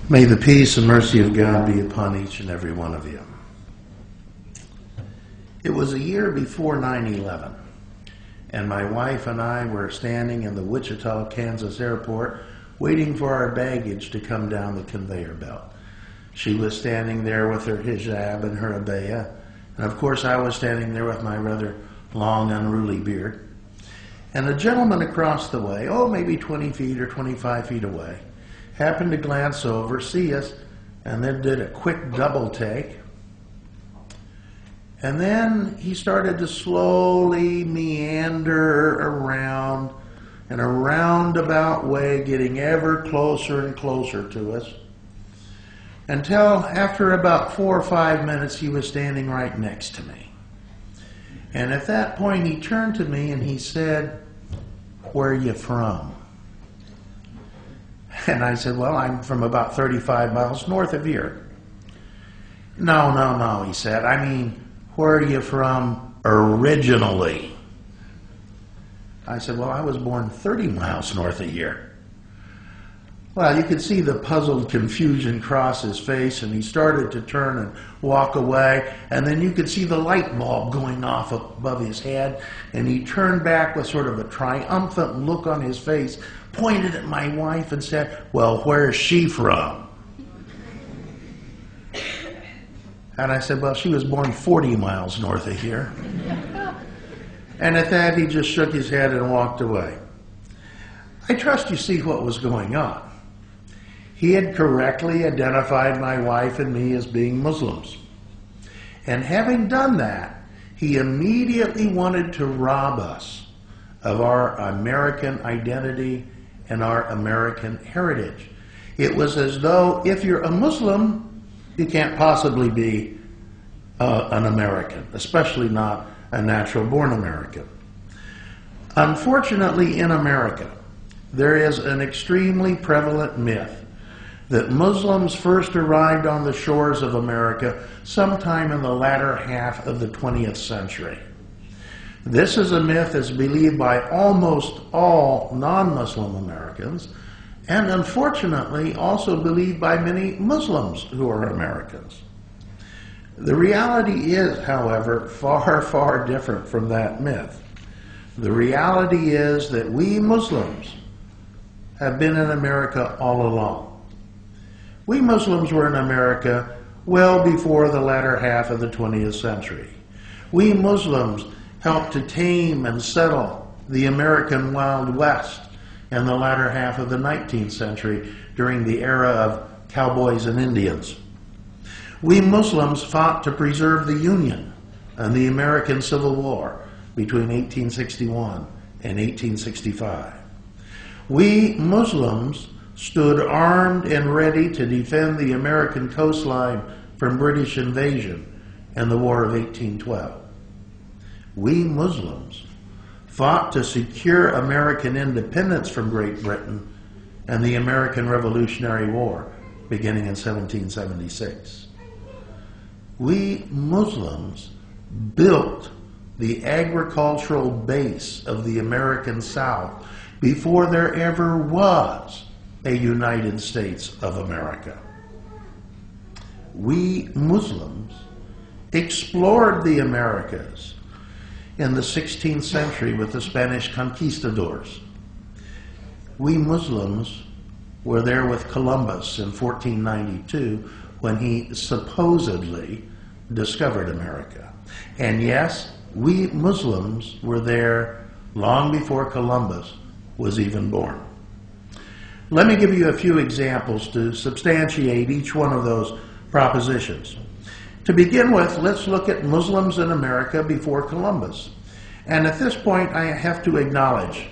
May the peace and mercy of God be upon each and every one of you. It was a year before 9/11, and my wife and I were standing in the Wichita, Kansas airport waiting for our baggage to come down the conveyor belt. She was standing there with her hijab and her abaya, and of course I was standing there with my rather long, unruly beard. And a gentleman across the way, maybe 20 feet or 25 feet away, happened to glance over, see us, and then did a quick double take. And then he started to slowly meander around in a roundabout way, getting ever closer and closer to us, until after about 4 or 5 minutes he was standing right next to me. And at that point he turned to me and he said, "Where are you from?" And I said, "Well, I'm from about 35 miles north of here." No, he said. "I mean, where are you from originally?" I said, "Well, I was born 30 miles north of here." Well, you could see the puzzled confusion cross his face, and he started to turn and walk away, and then you could see the light bulb going off above his head, and he turned back with sort of a triumphant look on his face, pointed at my wife and said, "Well, where's she from?" And I said, "Well, she was born 40 miles north of here." And at that, he just shook his head and walked away. I trust you see what was going on. He had correctly identified my wife and me as being Muslims. And having done that, he immediately wanted to rob us of our American identity and our American heritage. It was as though if you're a Muslim, you can't possibly be an American, especially not a natural-born American. Unfortunately, in America, there is an extremely prevalent myth that Muslims first arrived on the shores of America sometime in the latter half of the 20th century. This is a myth that's believed by almost all non-Muslim Americans, and unfortunately also believed by many Muslims who are Americans. The reality is, however, far, far different from that myth. The reality is that we Muslims have been in America all along. We Muslims were in America well before the latter half of the 20th century. We Muslims helped to tame and settle the American Wild West in the latter half of the 19th century during the era of cowboys and Indians. We Muslims fought to preserve the Union and the American Civil War between 1861 and 1865. We Muslims stood armed and ready to defend the American coastline from British invasion in the War of 1812. We Muslims fought to secure American independence from Great Britain and the American Revolutionary War beginning in 1776. We Muslims built the agricultural base of the American South before there ever was a United States of America. We Muslims explored the Americas in the 16th century with the Spanish conquistadors. We Muslims were there with Columbus in 1492 when he supposedly discovered America. And yes, we Muslims were there long before Columbus was even born. Let me give you a few examples to substantiate each one of those propositions. To begin with, let's look at Muslims in America before Columbus. And at this point, I have to acknowledge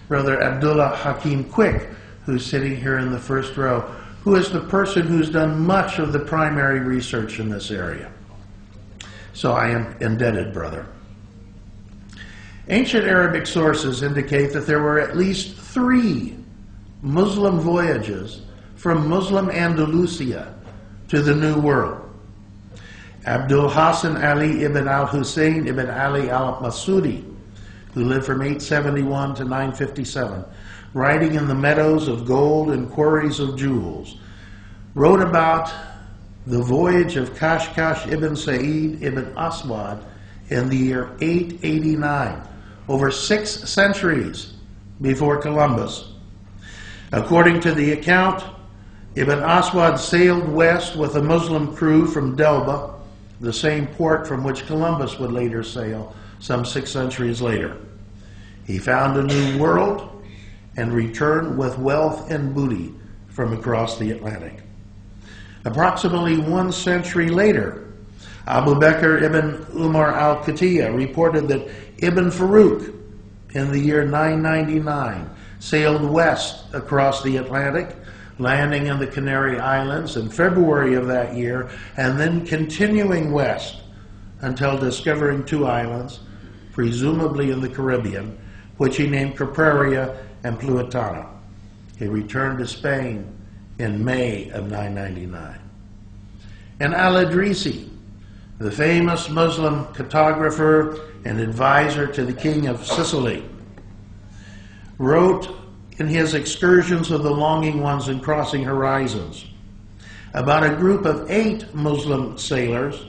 Brother Abdullah Hakim Quick, who's sitting here in the first row, who is the person who's done much of the primary research in this area. So I am indebted, brother. Ancient Arabic sources indicate that there were at least 3 Muslim voyages from Muslim Andalusia to the New World. Abdul Hassan Ali ibn al-Hussein ibn Ali al-Masudi, who lived from 871 to 957, riding in the meadows of gold and quarries of jewels, wrote about the voyage of Kashkash ibn Sa'id ibn Aswad in the year 889, over 6 centuries before Columbus. According to the account, Ibn Aswad sailed west with a Muslim crew from Delba, the same port from which Columbus would later sail some 6 centuries later. He found a new world and returned with wealth and booty from across the Atlantic. Approximately 1 century later, Abu Bakr ibn Umar al-Qatiyya reported that Ibn Farouk, in the year 999, sailed west across the Atlantic, landing in the Canary Islands in February of that year, and then continuing west until discovering 2 islands, presumably in the Caribbean, which he named Capraria and Pluitana. He returned to Spain in May of 999. And Al-Idrisi, the famous Muslim cartographer and advisor to the king of Sicily, wrote in his Excursions of the Longing Ones and Crossing Horizons about a group of 8 Muslim sailors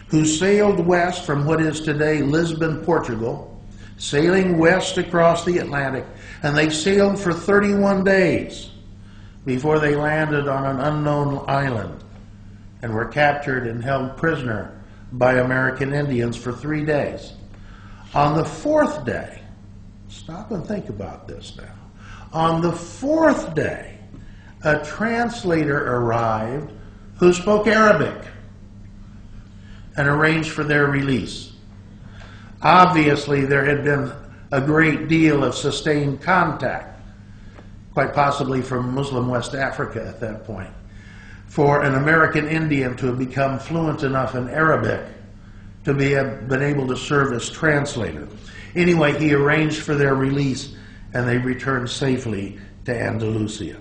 who sailed west from what is today Lisbon, Portugal, sailing west across the Atlantic, and they sailed for 31 days before they landed on an unknown island and were captured and held prisoner by American Indians for 3 days. On the 4th day, stop and think about this now. On the 4th day, a translator arrived who spoke Arabic and arranged for their release. Obviously, there had been a great deal of sustained contact, quite possibly from Muslim West Africa at that point, for an American Indian to have become fluent enough in Arabic to been able to serve as translator. Anyway, he arranged for their release, and they returned safely to Andalusia.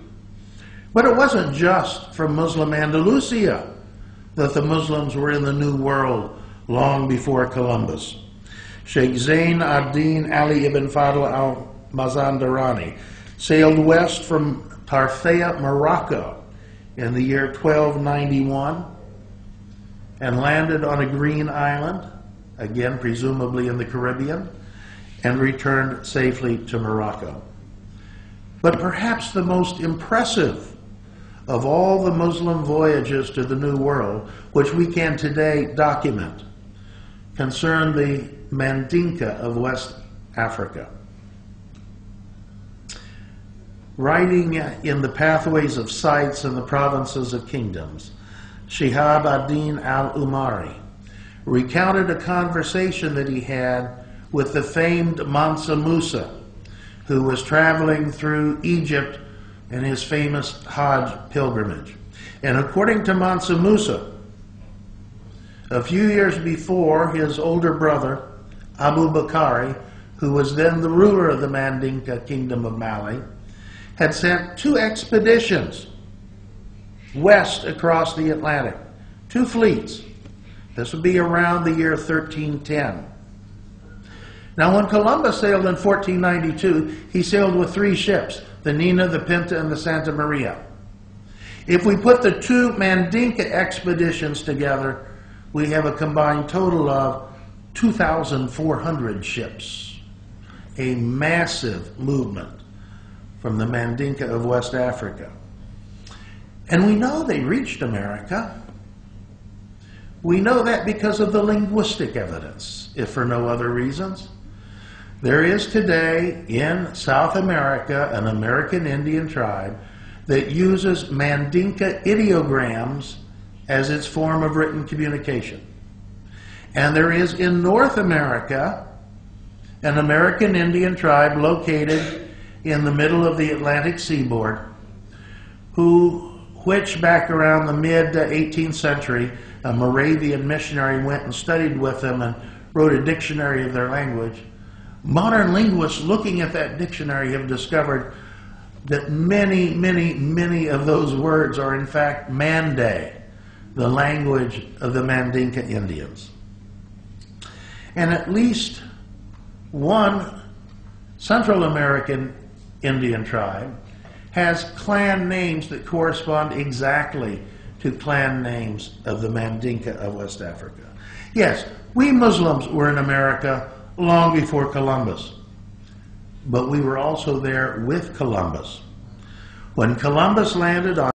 But it wasn't just from Muslim Andalusia that the Muslims were in the New World long before Columbus. Sheikh Zain ad-Din Ali ibn Fadl al-Mazandarani sailed west from Tarfaya, Morocco in the year 1291 and landed on a green island, again presumably in the Caribbean, and returned safely to Morocco. But perhaps the most impressive of all the Muslim voyages to the New World, which we can today document, concern the Mandinka of West Africa. Writing in the Pathways of Sights in the Provinces of Kingdoms, Shihab ad-Din al-Umari recounted a conversation that he had with the famed Mansa Musa, who was traveling through Egypt in his famous Hajj pilgrimage. And according to Mansa Musa, a few years before, his older brother, Abu Bakari, who was then the ruler of the Mandinka kingdom of Mali, had sent 2 expeditions west across the Atlantic, 2 fleets. This would be around the year 1310. Now, when Columbus sailed in 1492, he sailed with 3 ships, the Nina, the Pinta, and the Santa Maria. If we put the 2 Mandinka expeditions together, we have a combined total of 2,400 ships. A massive movement from the Mandinka of West Africa. And we know they reached America. We know that because of the linguistic evidence, if for no other reasons. There is today in South America an American Indian tribe that uses Mandinka ideograms as its form of written communication. And there is in North America an American Indian tribe located in the middle of the Atlantic seaboard, which back around the mid-18th century, a Moravian missionary went and studied with them and wrote a dictionary of their language. Modern linguists looking at that dictionary have discovered that many, many, many of those words are in fact Mande, the language of the Mandinka Indians. And at least one Central American Indian tribe has clan names that correspond exactly to clan names of the Mandinka of West Africa. Yes, we Muslims were in America long before Columbus, but we were also there with Columbus. When Columbus landed on